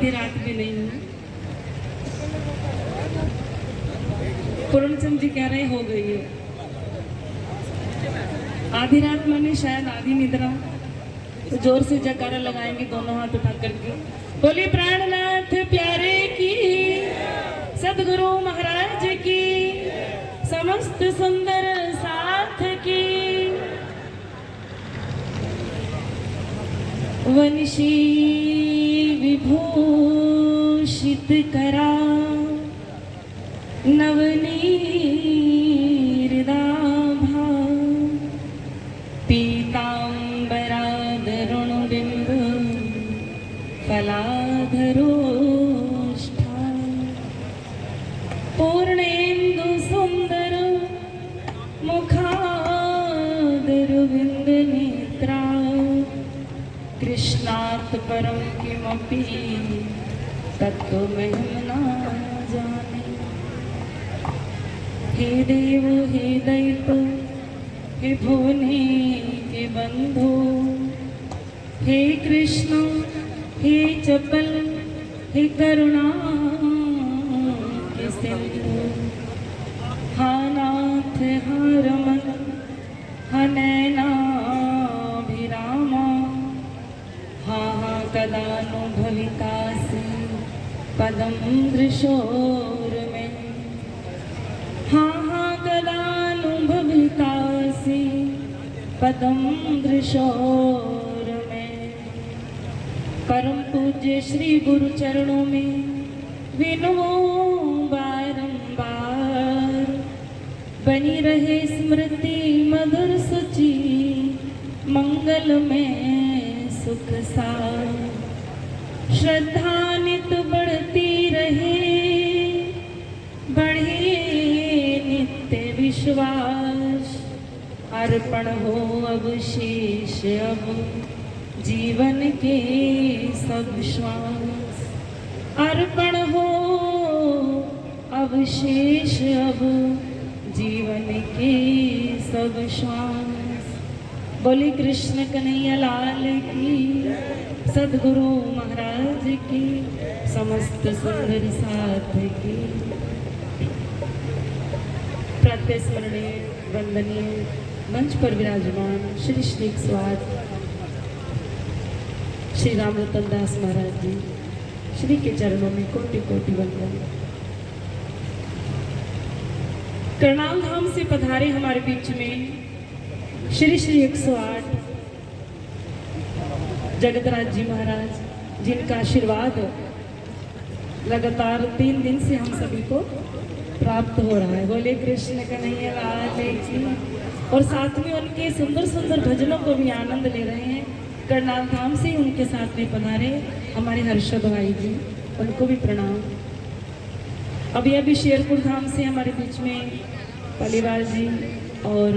आधी रात भी नहीं हुई। पूर्णचंद जी कह रहे हो गई है आधी रात, माने शायद आधी निद्रा। तो जोर से जयकारा लगाएंगे दोनों हाथ उठा करके। बोली प्राणनाथ प्यारे की, सदगुरु महाराज की, समस्त सुंदर साथ की। वंशी विभूषित करा नवनीरदाभा, पीताम्बरादरुणबिम्ब फलाधरोष्ठा, पूर्णेन्दु सुंदर मुखादरविन्द नेत्रा, कृष्णात् परं किमपि तत्त्वमहं न जाने। हे देव हे दैत्य हे भुवने के बंधु, हे कृष्ण हे चपल हे करुणा के सिंधु, हा नाथ हा रमन हा नैनाभिरामा, हा हा कदानुभवितासि पदं दृशोर्मे, हा हा कदानुभवितासि पदं दृशोर्मे। परम पूज्य श्री गुरु चरणों में विनमो बारंबार, बनी रहे स्मृति मधुर सुचि, मंगल में सुख सार। श्रद्धा नित बढ़ती रहे, बढ़े नित्य विश्वास, अर्पण हो अब शेष अब जीवन के सब श्वास, अर्पण हो अब शेष अब जीवन के सब श्वास। बोले कृष्ण कन्हैया लाल की, सदगुरु महाराज की, समस्त सुंदर साथ की। प्रातःस्मरणीय वंदनीय मंच पर विराजमान श्री श्री 108 श्री राम रतन दास महाराज जी, श्री के चरणों में कोटि कोटि वंदन। करनाल धाम से पधारे हमारे बीच में श्री श्री 108 जगतराज जी महाराज, जिनका आशीर्वाद लगातार 3 दिन से हम सभी को प्राप्त हो रहा है। बोले कृष्ण कन्हैया लाल की। और साथ में उनके सुंदर सुंदर भजनों को भी आनंद ले रहे हैं। करनाल धाम से उनके साथ में पधारे हमारे हर्षद भाई जी, उनको भी प्रणाम। अभी शेरपुर धाम से हमारे बीच में पालीवाल जी और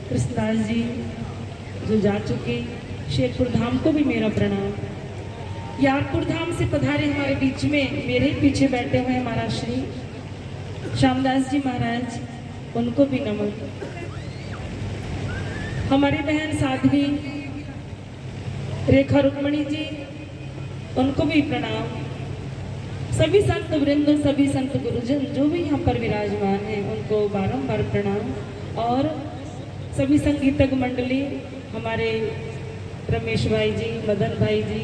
कृष्णदास जी जो जा चुके, शेरपुर धाम को भी मेरा प्रणाम। यारपुर धाम से पधारे हमारे बीच में मेरे पीछे बैठे हुए हमारा श्री श्यामदास जी महाराज, उनको भी नमन। हमारी बहन साध्वी रेखा रुक्मणी जी, उनको भी प्रणाम। सभी संत वृंद, सभी संत गुरुजन जो भी यहाँ पर विराजमान हैं, उनको बारंबार प्रणाम। और सभी संगीतक मंडली, हमारे रमेश भाई जी, मदन भाई जी,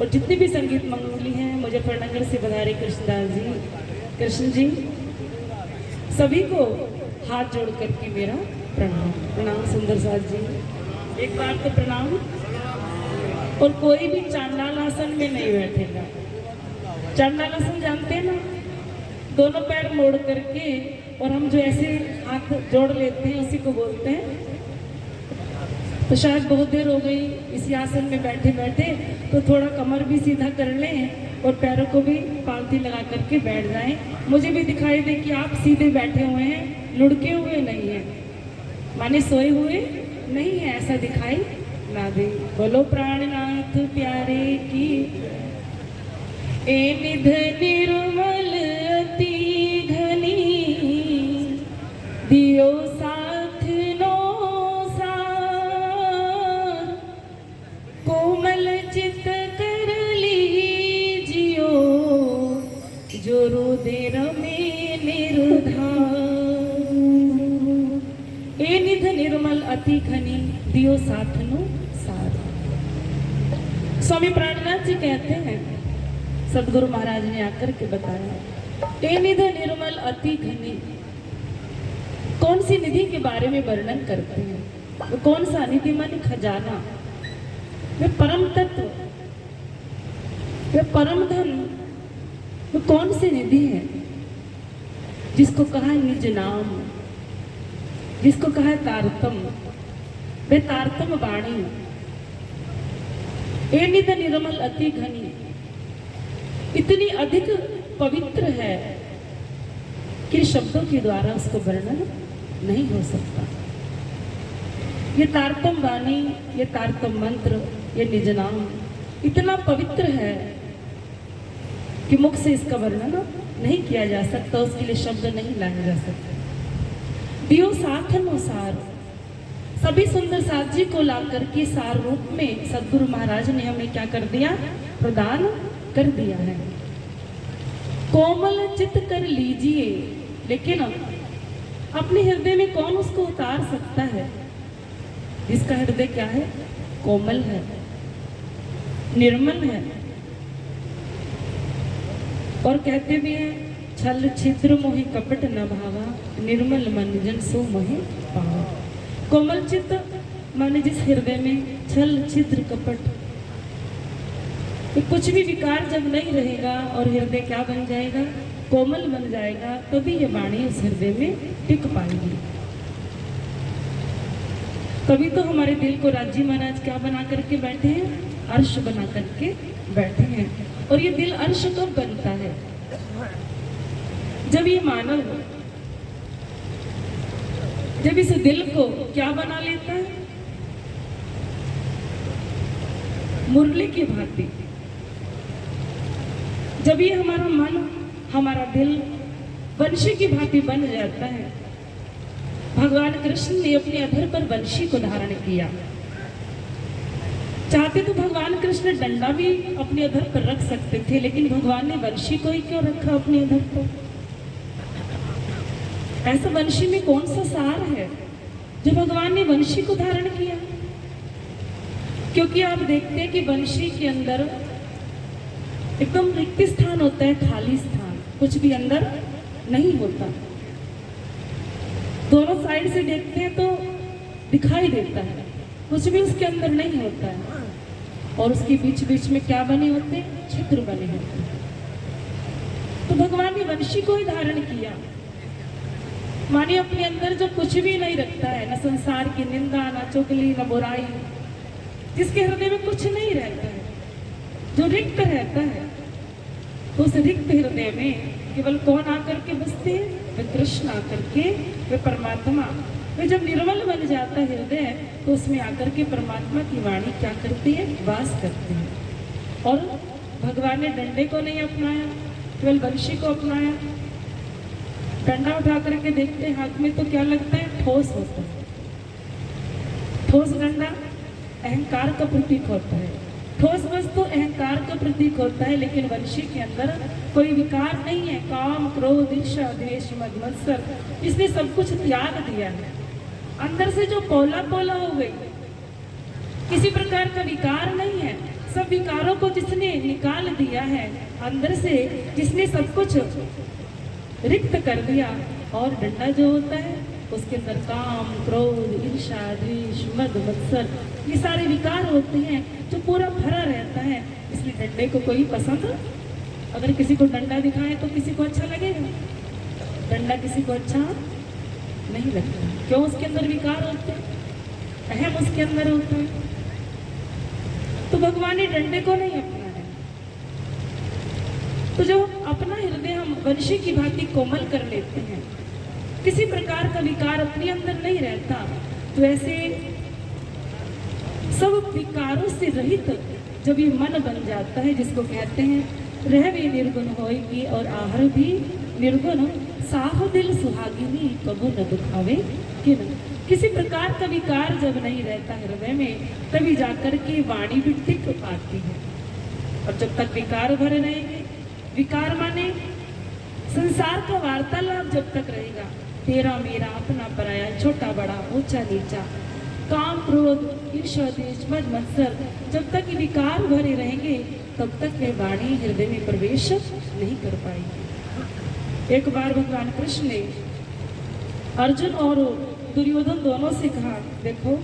और जितनी भी संगीत मंडली हैं, मुजफ्फरनगर से पधारे कृष्णदास जी, कृष्ण जी, सभी को हाथ जोड़ करके मेरा प्रणाम। प्रणाम सुंदर साथ जी, एक बार तो प्रणाम। और कोई भी चांडाल आसन में नहीं बैठेगा। चांडाल आसन जानते हैं ना, दोनों पैर मोड़ करके और हम जो ऐसे हाथ जोड़ लेते हैं उसी को बोलते हैं। तो शायद बहुत देर हो गई इसी आसन में बैठे बैठे, तो थोड़ा कमर भी सीधा कर लें और पैरों को भी पालथी लगा करके बैठ जाएं। मुझे भी दिखाई दे कि आप सीधे बैठे हुए हैं, लुढ़के हुए नहीं हैं, माने सोए हुए नहीं है, ऐसा दिखाई ना दे। बोलो प्राणनाथ प्यारे की। ए निध निर्मल अति घनी, दियो साथ नो सार, कोमल चित कर लीजियो जो रुदिर में निर्धार ए निध निर्मल अति घनी दियो साथनु साथ। स्वामी प्राणनाथ जी कहते हैं, सदगुरु महाराज ने आकर के बताया, ए निध निर्मल अति घनी, कौन सी निधि के बारे में वर्णन करते हैं? वो कौन सा निधि? माने खजाना, वे परम तत्व, वे परम धन, वो कौन सी निधि है जिसको कहा है निज नाम, जिसको कहा है तारतम, वे तारतम वाणी। ए निध निर्मल अति घनी, इतनी अधिक पवित्र है कि शब्दों के द्वारा उसको वर्णन नहीं हो सकता। ये तारतम वाणी, ये तारतम मंत्र, ये निज नाम इतना पवित्र है कि मुख से इसका वर्णन नहीं किया जा सकता, उसके लिए शब्द नहीं लाए जा सकते। दियो साथनो सार, सभी सुंदर साथ जी को ला करके सार रूप में सदगुरु महाराज ने हमें क्या कर दिया? प्रदान कर दिया है। कोमल चित कर लीजिए, लेकिन अपने हृदय में कौन उसको उतार सकता है? जिसका हृदय क्या है? कोमल है, निर्मल है। और कहते भी हैं, छल छिद्र मोहि कपट न भावा, निर्मल मन जन सो मोहि पावा। कोमल चित्त माने जिस हृदय में छल छिद्र कपट, कुछ भी विकार जब नहीं रहेगा और हृदय क्या बन जाएगा? कोमल बन जाएगा, तभी ये वाणी उस हृदय में टिक पाएगी। तभी तो हमारे दिल को राजी महाराज क्या बना करके बैठे हैं? अर्श बना करके बैठे हैं। और ये दिल अर्श कब बनता है? जब ये मानव, जब इस दिल को क्या बना लेता है? मुरली की भांति। जब ये हमारा मन, हमारा दिल वंशी की भांति बन जाता है। भगवान कृष्ण ने अपने अधर पर वंशी को धारण किया। चाहते तो भगवान कृष्ण डंडा भी अपने अधर पर रख सकते थे, लेकिन भगवान ने वंशी को ही क्यों रखा अपने अधर पर? ऐसा वंशी में कौन सा सार है जो भगवान ने वंशी को धारण किया? क्योंकि आप देखते हैं कि वंशी के अंदर एकदम रिक्त स्थान होता है, खाली स्थान, कुछ भी अंदर नहीं होता। दोनों साइड से देखते हैं तो दिखाई देता है, कुछ भी उसके अंदर नहीं होता है। और उसके बीच बीच में क्या बने होते हैं? छिद्र बने होते हैं। तो भगवान ने वंशी को ही धारण किया, माने अपने अंदर जो कुछ भी नहीं रखता है, न संसार की निंदा, न चुगली, न बुराई, जिसके हृदय में कुछ नहीं रहता है, जो रिक्त रहता है, तो उस रिक्त हृदय में केवल कौन आकर के बसते हैं? वे कृष्ण आकर के, वे परमात्मा। वे जब निर्मल बन जाता है हृदय, तो उसमें आकर के परमात्मा की वाणी क्या करती है? वास करती है। और भगवान ने डंडे को नहीं अपनाया, केवल वंशी को अपनाया। डंडा उठा करके देखते हैं हाथ में तो क्या लगता है? ठोस होता है। ठोस डंडा अहंकार का प्रतीक होता है, ठोस वस्तु अहंकार का प्रतीक होता है। लेकिन वंशी के अंदर कोई विकार नहीं है, काम, क्रोध, ईर्ष्या, द्वेष, मद, मत्सर, इसने सब कुछ त्याग दिया है। अंदर से जो पोला पोला हो गई, किसी प्रकार का विकार नहीं है। सब विकारों को जिसने निकाल दिया है अंदर से, जिसने सब कुछ रिक्त कर दिया। और डंडा जो होता है उसके अंदर काम, क्रोध, ईर्ष्या, द्वेष, मद, मत्सर, ये सारे विकार होते हैं जो पूरा भरा रहता है। इसलिए डंडे को कोई पसंद, अगर किसी को डंडा दिखाए तो किसी को अच्छा लगेगा? डंडा किसी को अच्छा नहीं लगता। क्यों? उसके अंदर विकार होते हैं, अहम उसके अंदर होता है। तो भगवान ने डंडे को नहीं अपनाया। तो जब अपना हृदय हम वंशी की भांति कोमल कर लेते हैं, किसी प्रकार का विकार अपने अंदर नहीं रहता, तो ऐसे सब विकारों से रहित जब ये मन बन जाता है, जिसको कहते हैं रह भी निर्गुण होएगी और आहार भी निर्गुण, साफ दिल सुहागिनी कबू न दुखावे किन। किसी प्रकार का विकार जब नहीं रहता हृदय में, तभी जाकर के वाणी भी टिक पाती है। और जब तक विकार भरे रहेंगे, विकार माने संसार का वार्तालाप जब तक रहेगा, तेरा मेरा अपना पराया, छोटा बड़ा ऊंचा नीचा, काम क्रोध ईर्ष्या द्वेष मद मत्सर, जब तक ये विकार भरे रहेंगे तब तक वे वाणी हृदय में प्रवेश नहीं कर पाएगी। एक बार भगवान कृष्ण ने अर्जुन और दुर्योधन दोनों से कहा, देखो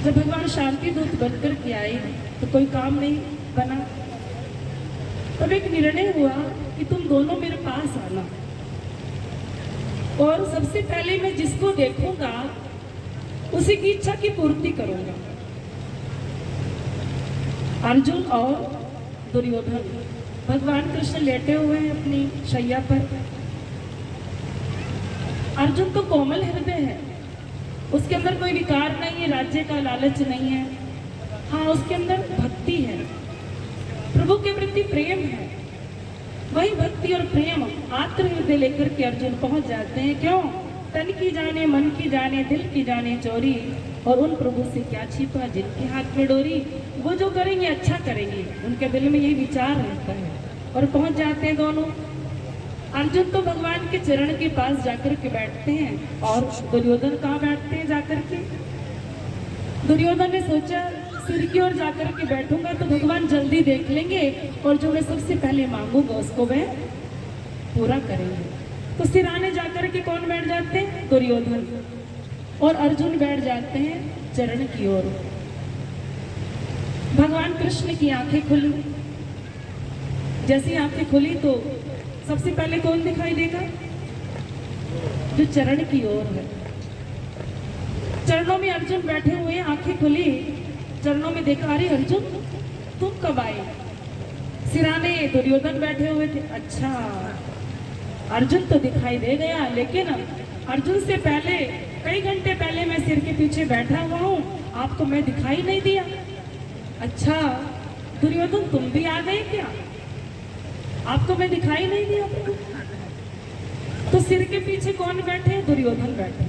जब भगवान शांति दूत बनकर के आए तो कोई काम नहीं बना, तब एक निर्णय हुआ कि तुम दोनों मेरे पास आना, और सबसे पहले मैं जिसको देखूंगा उसी की इच्छा की पूर्ति करूंगा। अर्जुन और दुर्योधन, भगवान कृष्ण लेटे हुए हैं अपनी शैया पर। अर्जुन तो कोमल हृदय है, उसके अंदर कोई विकार नहीं है, राज्य का लालच नहीं है, हाँ उसके अंदर भक्ति है, प्रभु के प्रति प्रेम है। वही भक्ति और प्रेम आत्र हृदय लेकर के अर्जुन पहुंच जाते हैं। क्यों? तन की जाने मन की जाने दिल की जाने चोरी, और उन प्रभु से क्या छिपा जिनके हाथ में डोरी। वो जो करेंगे अच्छा करेंगे, उनके दिल में यही विचार रहता है, और पहुंच जाते हैं दोनों। अर्जुन तो भगवान के चरण के पास जाकर के बैठते हैं, और दुर्योधन कहाँ बैठते हैं जाकर के? दुर्योधन ने सोचा सिर की ओर जाकर के बैठूंगा तो भगवान जल्दी देख लेंगे, और जो मैं सबसे पहले मांगूंगा उसको वह पूरा करेंगे। तो सिराने जाकर के कौन बैठ जाते हैं? दुर्योधन, और अर्जुन बैठ जाते हैं चरण की ओर। भगवान कृष्ण की आंखें खुली, जैसी आंखें खुली तो सबसे पहले कौन दिखाई देगा? जो चरण की ओर है। चरणों में अर्जुन बैठे हुए हैं, आंखें खुली, चरणों में देखा, अरे अर्जुन तुम कब आए? सिराने दुर्योधन बैठे हुए थे। अच्छा, अर्जुन तो दिखाई दे गया, लेकिन अर्जुन से पहले कई घंटे पहले मैं सिर के पीछे बैठा हुआ हूँ, आपको मैं दिखाई नहीं दिया। अच्छा दुर्योधन तुम भी आ गए क्या? आपको मैं दिखाई नहीं दिया। तो सिर के पीछे कौन बैठे? दुर्योधन बैठे,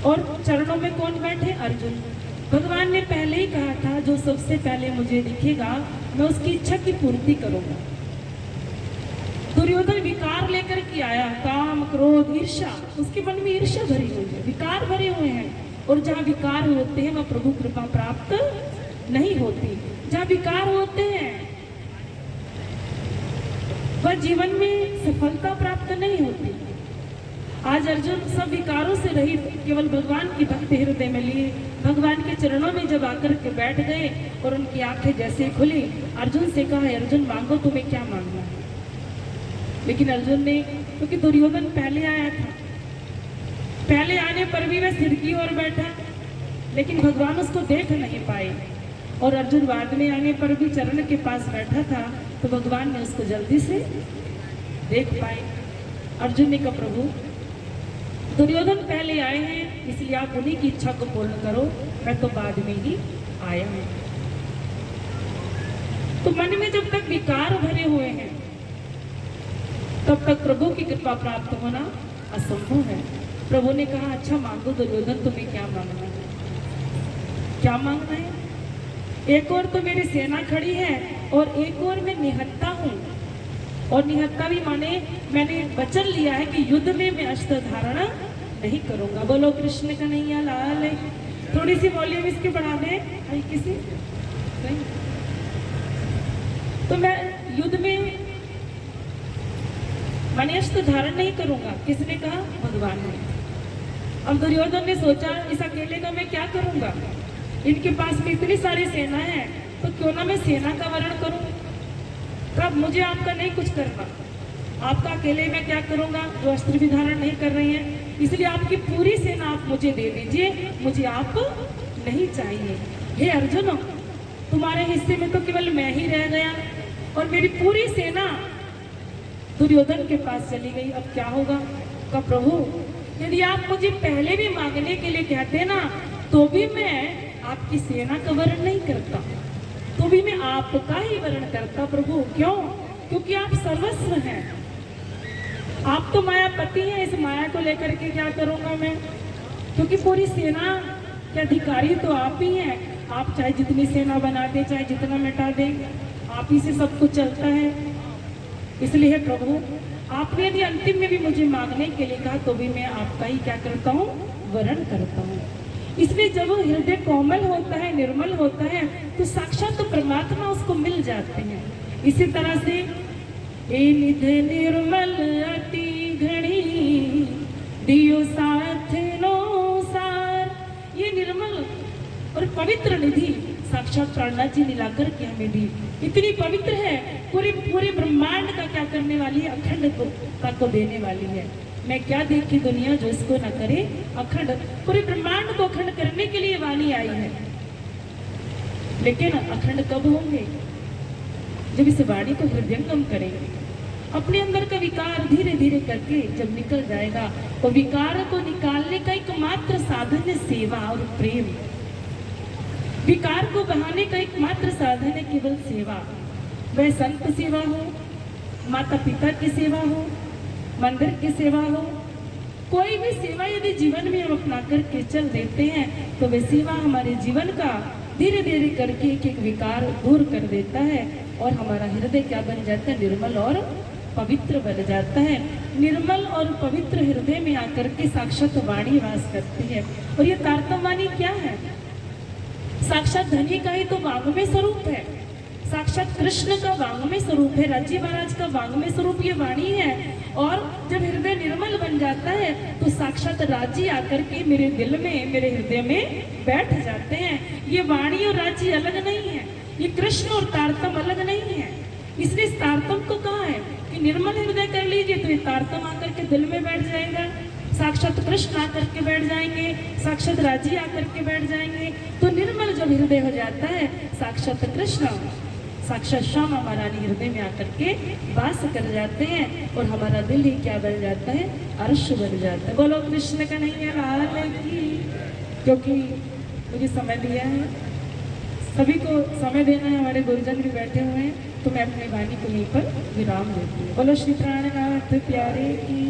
और चरणों में कौन बैठे? अर्जुन। भगवान ने पहले ही कहा था जो सबसे पहले मुझे दिखेगा मैं उसकी इच्छा की पूर्ति करूंगा। दुर्योधन विकार लेकर के आया, काम क्रोध ईर्ष्या, उसके मन में ईर्ष्या भरी हुई है, विकार भरे हुए हैं, और जहाँ विकार होते हैं वह प्रभु कृपा प्राप्त नहीं होती। जहाँ विकार होते हैं वह जीवन में सफलता प्राप्त नहीं होती। आज अर्जुन सब विकारों से रहित केवल भगवान की भक्ति हृदय में लिए भगवान के चरणों में जब आकर के बैठ गए, और उनकी आंखें जैसे खुली, अर्जुन से कहा, अर्जुन मांगो, तुम्हें क्या मांगना है? लेकिन अर्जुन ने, क्योंकि दुर्योधन पहले आया था, पहले आने पर भी वह सिर की ओर बैठा, लेकिन भगवान उसको देख नहीं पाए, और अर्जुन बाद में आने पर भी चरण के पास बैठा था, तो भगवान ने उसको जल्दी से देख पाए। अर्जुन ने कहा, प्रभु दुर्योधन पहले आए हैं, इसलिए आप उन्हीं की इच्छा को पूर्ण करो, मैं तो बाद में ही आया हूं। तो मन में जब तक विकार भरे हुए हैं तब तक प्रभु की कृपा प्राप्त होना असंभव है। प्रभु ने कहा, अच्छा मांगो दुर्योधन, तुम्हें क्या मांगना है? क्या मांगना है? एक और तो मेरी सेना खड़ी है, और एक और मैं निहत्ता हूँ, और निहत्ता भी माने मैंने वचन लिया है कि युद्ध में मैं अस्त्र धारण नहीं करूंगा। बोलो कृष्ण कन्हैया लाल। थोड़ी सी वॉल्यूम इसकी बढ़ा दे हल्की सी। तो मैं युद्ध में मैंने अस्त्र धारण नहीं करूंगा। किसने कहा? भगवान ने। अब दुर्योधन ने सोचा, इस अकेले का मैं क्या करूंगा? इनके पास में इतनी सारी सेना है, तो क्यों ना मैं सेना का वरण करूं? कब? मुझे आपका नहीं कुछ करना, आपका अकेले मैं क्या करूंगा जो अस्त्र भी धारण नहीं कर रही हैं, इसलिए आपकी पूरी सेना आप मुझे दे दीजिए, मुझे आप नहीं चाहिए। हे अर्जुन, तुम्हारे हिस्से में तो केवल मैं ही रह गया, और मेरी पूरी सेना दुर्योधन के पास चली गई। अब क्या होगा? कहा, प्रभु यदि आप मुझे पहले भी मांगने के लिए कहते ना, तो भी मैं आपकी सेना का वरण नहीं करता, तो भी मैं आपका ही वरण करता प्रभु। क्यों? क्योंकि आप सर्वस्व हैं, आप तो मायापति हैं। इस माया को लेकर के क्या करूंगा मैं? क्योंकि पूरी सेना के अधिकारी तो आप ही हैं। आप चाहे जितनी सेना बना दे, चाहे जितना मिटा दें, आप ही से सब कुछ चलता है। इसलिए प्रभु आपने यदि अंतिम में भी मुझे मांगने के लिए कहा तो भी मैं आपका ही क्या करता हूँ, वरण करता हूँ। इसलिए जब वो हृदय कोमल होता है, निर्मल होता है, तो साक्षात तो परमात्मा उसको मिल जाते हैं। इसी तरह से ए निधि निर्मल अति घड़ी दियो साथ नो सार, ये निर्मल और पवित्र निधि साक्षात प्राणनाथ जी ने लाकर के हमें दी। इतनी पवित्र है, पूरे पूरे ब्रह्मांड का क्या करने वाली है, अखंड को देने वाली है। मैं क्या देखी दुनिया जो इसको न करे अखंड, पूरे ब्रह्मांड को अखंड करने के लिए वाणी आई है। लेकिन अखंड कब होंगे, जब इस वाणी को हृदयंगम करेंगे, अपने अंदर का विकार धीरे धीरे करके जब निकल जाएगा, तो विकार को निकालने का एकमात्र साधन है सेवा और प्रेम। विकार को बहाने का एकमात्र साधन है केवल सेवा। वह संत सेवा हो, माता पिता की सेवा हो, मंदिर की सेवा हो, कोई भी सेवा यदि जीवन में हम अपना करके चल देते हैं तो वह सेवा हमारे जीवन का धीरे धीरे करके एक एक विकार दूर कर देता है और हमारा हृदय क्या बन जाता है, निर्मल और पवित्र बन जाता है। निर्मल और पवित्र हृदय में आकर के साक्षात वाणी वास करती है। और ये तारतम वाणी क्या है, साक्षात धनी का ही तो वांग्मय स्वरूप है, साक्षात कृष्ण का वांग्मय स्वरूप है, राज्य महाराज का वांग्मय स्वरूप ये वाणी है। और जब हृदय निर्मल बन जाता है तो साक्षात राज्य आकर के मेरे दिल में, मेरे हृदय में बैठ जाते हैं। ये वाणी और राज्य अलग नहीं है, ये कृष्ण और तारतम अलग नहीं है। इसलिए इस तारतम को कहा है कि निर्मल हृदय कर लीजिए तो ये तारतम आकर के दिल में बैठ जाएगा, साक्षात कृष्ण आकर के बैठ जाएंगे, साक्षात राज्य आकर के बैठ जाएंगे। तो निर्मल जब हृदय हो जाता है, साक्षात कृष्ण, साक्षात श्याम हमारा हृदय में आकर के वास कर जाते हैं और हमारा दिल ही क्या बन जाता है, अर्श बन जाता है। बोलो कृष्ण का नहीं है लाल की। क्योंकि मुझे समय दिया है, सभी को समय देना है, हमारे गुरुजन भी बैठे हुए हैं, तो मैं अपनी वाणी को यहीं पर विराम देती हूँ। बोलो श्री प्राणनाथ प्यारे की।